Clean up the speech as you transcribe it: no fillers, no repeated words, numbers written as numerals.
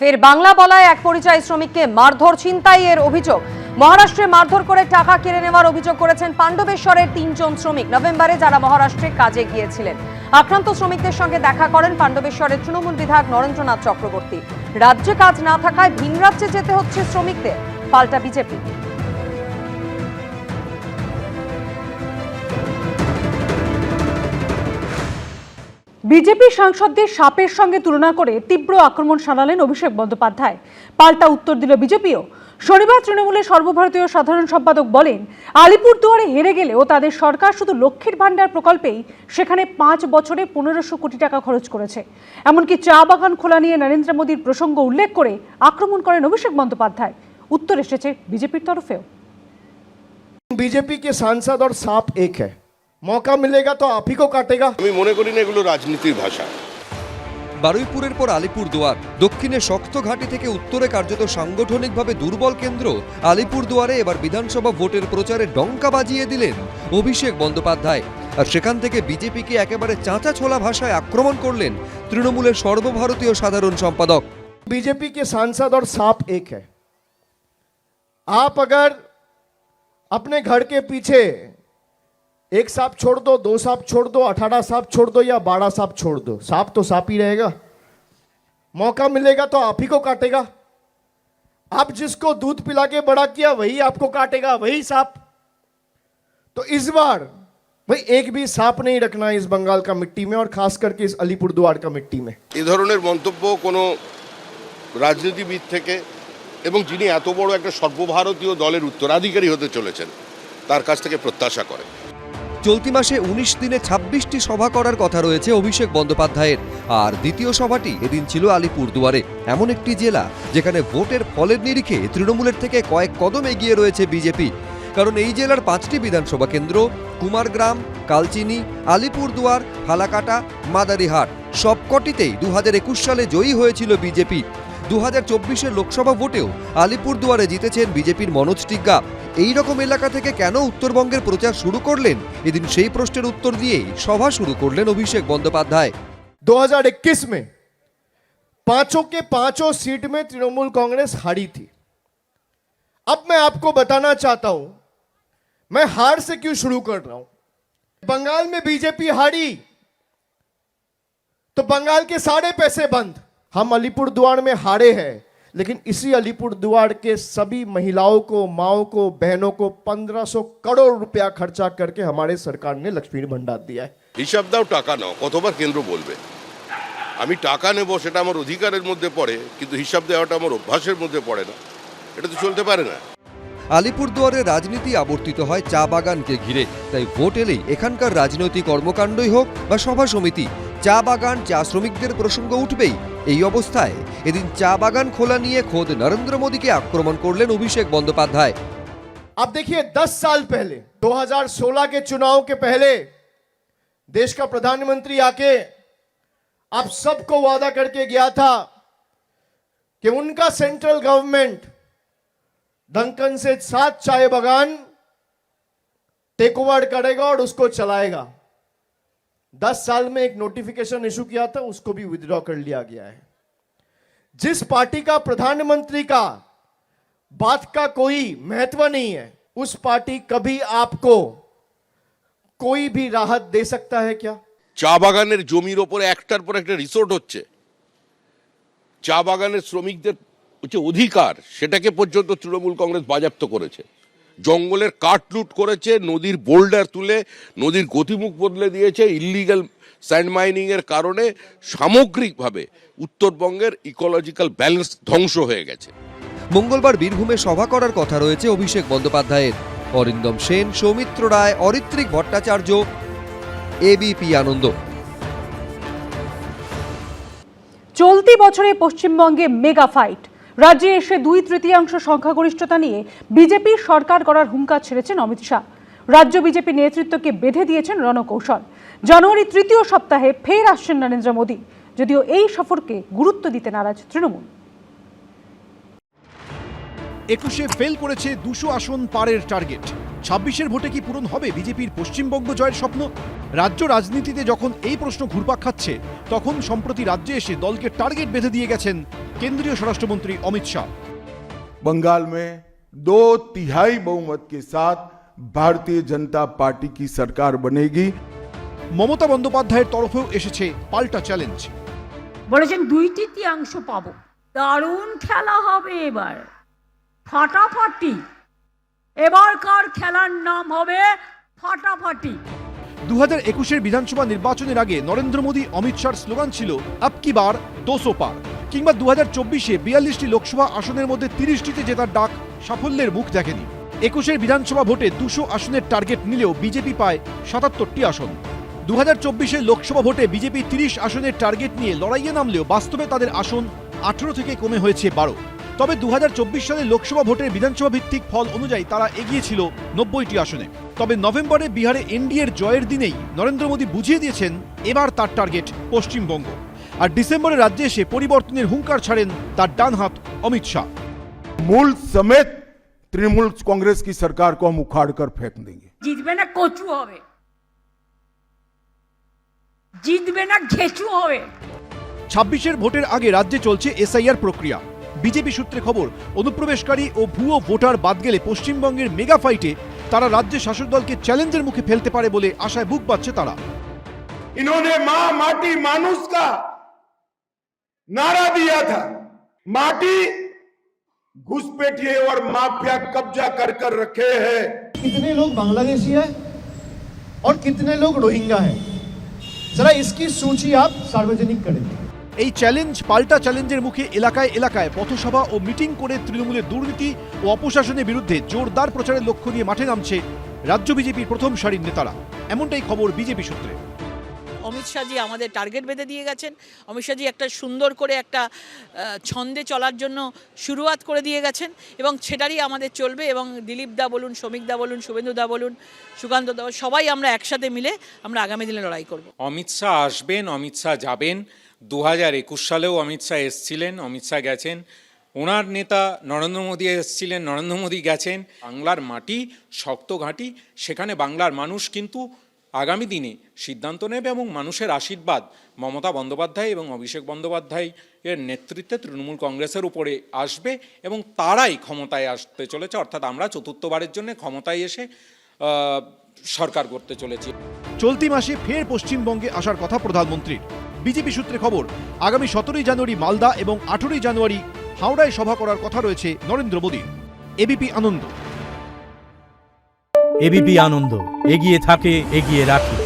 ফের বাংলা বলায় এক পরিযায়ী শ্রমিককে মারধর ছিনতাইয়ের অভিযোগ। মহারাষ্ট্রে মারধর করে টাকা কেড়ে নেওয়ার অভিযোগ করেছেন পাণ্ডবেশ্বরের 3 জন শ্রমিক। নভেম্বরে যারা মহারাষ্ট্রে কাজে গিয়েছিলেন, আক্রান্ত শ্রমিকদের সঙ্গে দেখা করেন পাণ্ডবেশ্বরের তৃণমূল বিধায়ক নরেন্দ্রনাথ চক্রবর্তী। রাজ্যে কাজ না থাকায় ভিন রাজ্যে যেতে হচ্ছে শ্রমিকদের, পাল্টা বিজেপি। বিজেপি সাংসদদের সাপের সঙ্গে তুলনা করে তীব্র আক্রমণ শানালেন অভিষেক বন্দ্যোপাধ্যায়। পাল্টা উত্তর দিল বিজেপিও। শনিবার তৃণমূলের সর্বভারতীয় সাধারণ সম্পাদক বলেন, আলিপুরদুয়ারে হেরে গেলেও তাদের সরকার শুধু লক্ষ্মীর ভাণ্ডার প্রকল্পেই সেখানে 5 বছরে 1500 কোটি টাকা খরচ করেছে। এমনকি চা বাগান খোলা নিয়ে নরেন্দ্র মোদীর প্রসঙ্গ উল্লেখ করে আক্রমণ করেন অভিষেক বন্দ্যোপাধ্যায়। উত্তর এসেছে বিজেপির তরফেও। बीजेपी के सांसद और सांप एक है, मौका मिलेगा तो आप ही को काटेगा। আমি মনে করি না এগুলো রাজনীতির ভাষা। বারুইপুরের পর আলিপুরদুয়ার, দক্ষিণে শক্ত ঘাঁটি থেকে উত্তরে কার্যত সাংগঠনিকভাবে দুর্বল কেন্দ্র আলিপুরদুয়ারে এবার বিধানসভা ভোটের প্রচারে ডঙ্কা বাজিয়ে দিলেন অভিষেক বন্দ্যোপাধ্যায়। আর সেখান থেকে বিজেপিকে একেবারে চাঁচা ছোলা ভাষায় আক্রমণ করলেন তৃণমূলের সর্বভারতীয় সাধারণ সম্পাদক। बीजेपी के सांसद और सांप एक है। आप अगर अपने घर के पीछे एक सांप छोड़ दो, 2 सांप छोड़ दो, 18 सांप छोड़ दो या 12 सांप छोड़ दो, सांप तो सांप ही रहेगा। मौका मिलेगा तो आप ही को काटेगा। आप जिसको दूध पिला के बड़ा किया वही आपको काटेगा, वही सांप। तो इस बार भाई एक भी सांप नहीं रखना इस बंगाल का मिट्टी में, और खास करके इस अलीपुरदुआर का मिट्टी में। এই ধরনের মন্তব্য কোনো রাজনীতিবিদ থেকে এবং যিনি এত বড় একটা সর্বভারতীয় দলের উত্তরাধিকারী হতে চলেছেন তার কাছ থেকে প্রত্যাশা করে। চলতি মাসে 19 দিনে 26টি সভা করার কথা রয়েছে অভিষেক বন্দ্যোপাধ্যায়ের। আর দ্বিতীয় সভাটি এদিন ছিল আলিপুরদুয়ারে, এমন একটি জেলা যেখানে ভোটের ফলের নিরিখে তৃণমূলের থেকে কয়েক কদম এগিয়ে রয়েছে বিজেপি। কারণ এই জেলার 5টি বিধানসভা কেন্দ্র কুমারগ্রাম, কালচিনি, আলিপুরদুয়ার, ফালাকাটা, মাদারিহাট সবকটিতেই 2021 সালে জয়ী হয়েছিল বিজেপি। 2024-এর লোকসভা ভোটেও আলিপুরদুয়ারে জিতেছেন বিজেপির মনোজ টিগ্গা। এই রকম এলাকা থেকে কেন উত্তরবঙ্গের প্রচার শুরু করলেন, এদিন সেই প্রশ্নের উত্তর দিয়েই সভা শুরু করলেন অভিষেক বন্দ্যোপাধ্যায়। 2021 में 5 के 5 सीट में तृणमूल कांग्रेस हारी थी। अब मैं आपको बताना चाहता हूं मैं हार से क्यों शुरू कर रहा हूं। बंगाल में बीजेपी हारी तो बंगाल के सारे पैसे बंद। हम अलीपुरदुआर में हारे हैं, लेकिन इसी अलीपुरदुआर के सभी महिलाओं को, माओं को, बहनों को 1500 करोड़ रुपया खर्चा करके हमारे सरकार ने लक्ष्मी भंडार दिया है। হিসাব দাও, টাকা নাও, কতবার কেন্দ্র বলবে? আমি টাকা নেব সেটা আমার অধিকারের মধ্যে পড়ে, কিন্তু হিসাব দেওয়াটা আমার অভ্যাসের মধ্যে পড়ে না। এটা তো চলতে পারে না। আলিপুরদুয়ারের রাজনীতি আবর্তিত হয় চা বাগানকে ঘিরে, তাই ভোট এলেই এখানকার রাজনৈতিক কর্মকাণ্ডই হোক বা সভা সমিতি, চা বাগান, চা শ্রমিকদের প্রসঙ্গ উঠবেই। এই অবস্থায় এদিন চা বাগান খোলা নিয়ে খোদ নরেন্দ্র মোদীকে আক্রমণ করলেন অভিষেক বন্দ্যোপাধ্যায়। अब देखिए 10 साल पहले 2016 के चुनाव के पहले देश का प्रधानमंत्री आके आप सबको वादा करके गया था कि उनका सेंट्रल गवर्नमेंट दंकन से 7 चाय बागान टेक ओवर करेगा और उसको चलाएगा। 10 साल में एक नोटिफिकेशन इशू किया था, उसको भी विथड्रॉ कर लिया गया है। जिस पार्टी का प्रधानमंत्री का बात का कोई महत्व नहीं है, उस पार्टी कभी आपको कोई भी राहत दे सकता है क्या? চা বাগানের জমির ওপরে একটার পর একটা রিসোর্ট হচ্ছে, চা বাগানের শ্রমিকদের যে অধিকার সেটাকে পর্যন্ত তৃণমূল কংগ্রেস বাজেয়াপ্ত করেছে। জঙ্গলের কাঠ লুট করেছে, নদীর বোল্ডার তুলে নদীর গতিমুখ বদলে দিয়েছে। ইল্লিগাল স্যান্ড মাইনিং এর কারণে সামগ্রিকভাবে উত্তরবঙ্গের ইকোলজিক্যাল ব্যালেন্স ধ্বংস হয়ে গেছে। মঙ্গলবার বীরভূমে সভা করার কথা রয়েছে অভিষেক বন্দ্যোপাধ্যায়ের। অরিন্দম সেন, সৌমিত্র রায়, অরিত্রিক ভট্টাচার্য, এবিপি আনন্দ। চলতি বছরে পশ্চিমবঙ্গে মেগা ফাইট। রাজ্যে এসে 2/3 সংখ্যাগরিষ্ঠতা নিয়ে বিজেপির সরকার গড়ার হুঙ্কার ছেড়েছেন অমিত শাহ। রাজ্য বিজেপি নেতৃত্বকে বেঁধে দিয়েছেন রণকৌশল। জানুয়ারি 3য় সপ্তাহে ফের আসছেন নরেন্দ্র মোদী, যদিও এই সফরকে গুরুত্ব দিতে নারাজ তৃণমূল। 21-এ ফেল করেছে 200 আসন পারের টার্গেট। 26-এর ভোটে কি পূরণ হবে বিজেপির পশ্চিমবঙ্গ জয়ের স্বপ্ন? রাজ্য রাজনীতিতে যখন এই প্রশ্ন ঘুরপাক খাচ্ছে, তখন সম্প্রতি রাজ্যে এসে দলকে টার্গেট বেঁধে দিয়ে গেছেন কেন্দ্রীয় স্বরাষ্ট্রমন্ত্রী অমিত শাহ। बंगाल में 2/3 बहुमत के साथ भारतीय जनता पार्टी की सरकार बनेगी। মমতা বন্দ্যোপাধ্যায়ের তরফেও এসেছে পাল্টা চ্যালেঞ্জ। বলেছেন 2/3 পাবো। দারুণ খেলা হবে এবার, ফাটাফাটি। এবারকার খেলার নাম হবে ফাটাফাটি। 2021-এর বিধানসভা নির্বাচনের আগে নরেন্দ্র মোদী অমিত শাহর স্লোগান ছিল আব কি বার 200 পার, কিংবা 2024-এ 42টি লোকসভা আসনের মধ্যে 30টিতে জেতার ডাক সাফল্যের মুখ দেখেনি। 21-এর বিধানসভা ভোটে 200 আসনের টার্গেট নিলেও বিজেপি পায় 77টি আসন। 2024-এর লোকসভা ভোটে বিজেপি 30 আসনের টার্গেট নিয়ে লড়াইয়ে নামলেও বাস্তবে তাদের আসন 18 থেকে কমে হয়েছে 12। তবে 2024 সালের লোকসভা ভোটের বিধানসভা ভিত্তিক ফল অনুযায়ী তারা এগিয়ে ছিল 90টি আসনে। তবে নভেম্বরে বিহারে এনডিএর জয়ের দিনেই নরেন্দ্র মোদী বুঝিয়ে দিয়েছেন এবার তার টার্গেট পশ্চিমবঙ্গ। আর ডিসেম্বরে রাজ্যে এসে পরিবর্তনের হুঙ্কার ছাড়েন তার ডান হাত অমিত শাহ। मूल समेत तृणमूल कांग्रेस की सरकार को हम उखाड़ कर फेंक देंगे। জিতবে না কচু হবে, জিতবে না ঘেঁচু হবে। 26-এর ভোটের আগে রাজ্যে চলছে এসআইআর প্রক্রিয়া। বিজেপি সূত্রে খবর, অনুপ্রবেশকারী ও ভুয়ো ভোটার বাদ গেলে পশ্চিমবঙ্গের মেগা ফাইটে তারা রাজ্যের শাসক দলকে চ্যালেঞ্জের মুখে ফেলতে পারে বলে আশায় বুক বাঁধছে তারা। इन्होंने मां माटी मानुष का नारा दिया था। माटी घुसपैठिए और माफिया कब्जा कर कर रखे हैं। कितने लोग बांग्लादेशी हैं और कितने लोग रोहिंग्या हैं, जरा इसकी सूची आप सार्वजनिक करें। এই চ্যালেঞ্জ পাল্টা চ্যালেঞ্জের মুখে এলাকায় এলাকায় পথসভা ও মিটিং করে তৃণমূলের দুর্নীতি ও অপশাসনের বিরুদ্ধে জোরদার প্রচারের লক্ষ্য নিয়ে মাঠে নামছে রাজ্য বিজেপির প্রথম সারির নেতারা। এমনটাই খবর বিজেপি সূত্রে। অমিত শাহজি আমাদের টার্গেট বেঁধে দিয়ে গেছেন। অমিত শাহজি একটা সুন্দর করে একটা ছন্দে চলার জন্য শুরুয়াত করে দিয়ে গেছেন এবং সেটারই আমাদের চলবে। এবং দিলীপ দা বলুন, শ্রমিক দা বলুন, শুভেন্দু দা বলুন, সুকান্ত দা, সবাই আমরা একসাথে মিলে আমরা আগামী দিনে লড়াই করব। অমিত শাহ আসবেন, অমিত শাহ যাবেন। 2021 সালেও অমিত শাহ এসছিলেন, অমিত শাহ গেছেন। ওনার নেতা নরেন্দ্র মোদী এসছিলেন, নরেন্দ্র মোদী গেছেন। বাংলার মাটি শক্ত ঘাঁটি, সেখানে বাংলার মানুষ কিন্তু আগামী দিনে সিদ্ধান্ত নেবে এবং মানুষের আশীর্বাদ মমতা বন্দ্যোপাধ্যায় এবং অভিষেক বন্দ্যোপাধ্যায় এর নেতৃত্বে তৃণমূল কংগ্রেসের উপরে আসবে এবং তারাই ক্ষমতায় আসতে চলেছে। অর্থাৎ আমরা চতুর্থবারের জন্য ক্ষমতায় এসে সরকার করতে চলেছি। চলতি মাসে ফের পশ্চিমবঙ্গে আসার কথা প্রধানমন্ত্রীর। বিজেপি সূত্রে খবর, আগামী 17ই জানুয়ারি মালদা এবং 18ই জানুয়ারি হাওড়ায় সভা করার কথা রয়েছে নরেন্দ্র মোদীর। এবিপি আনন্দ। এবিপি আনন্দ, এগিয়ে থাকে, এগিয়ে রাখে।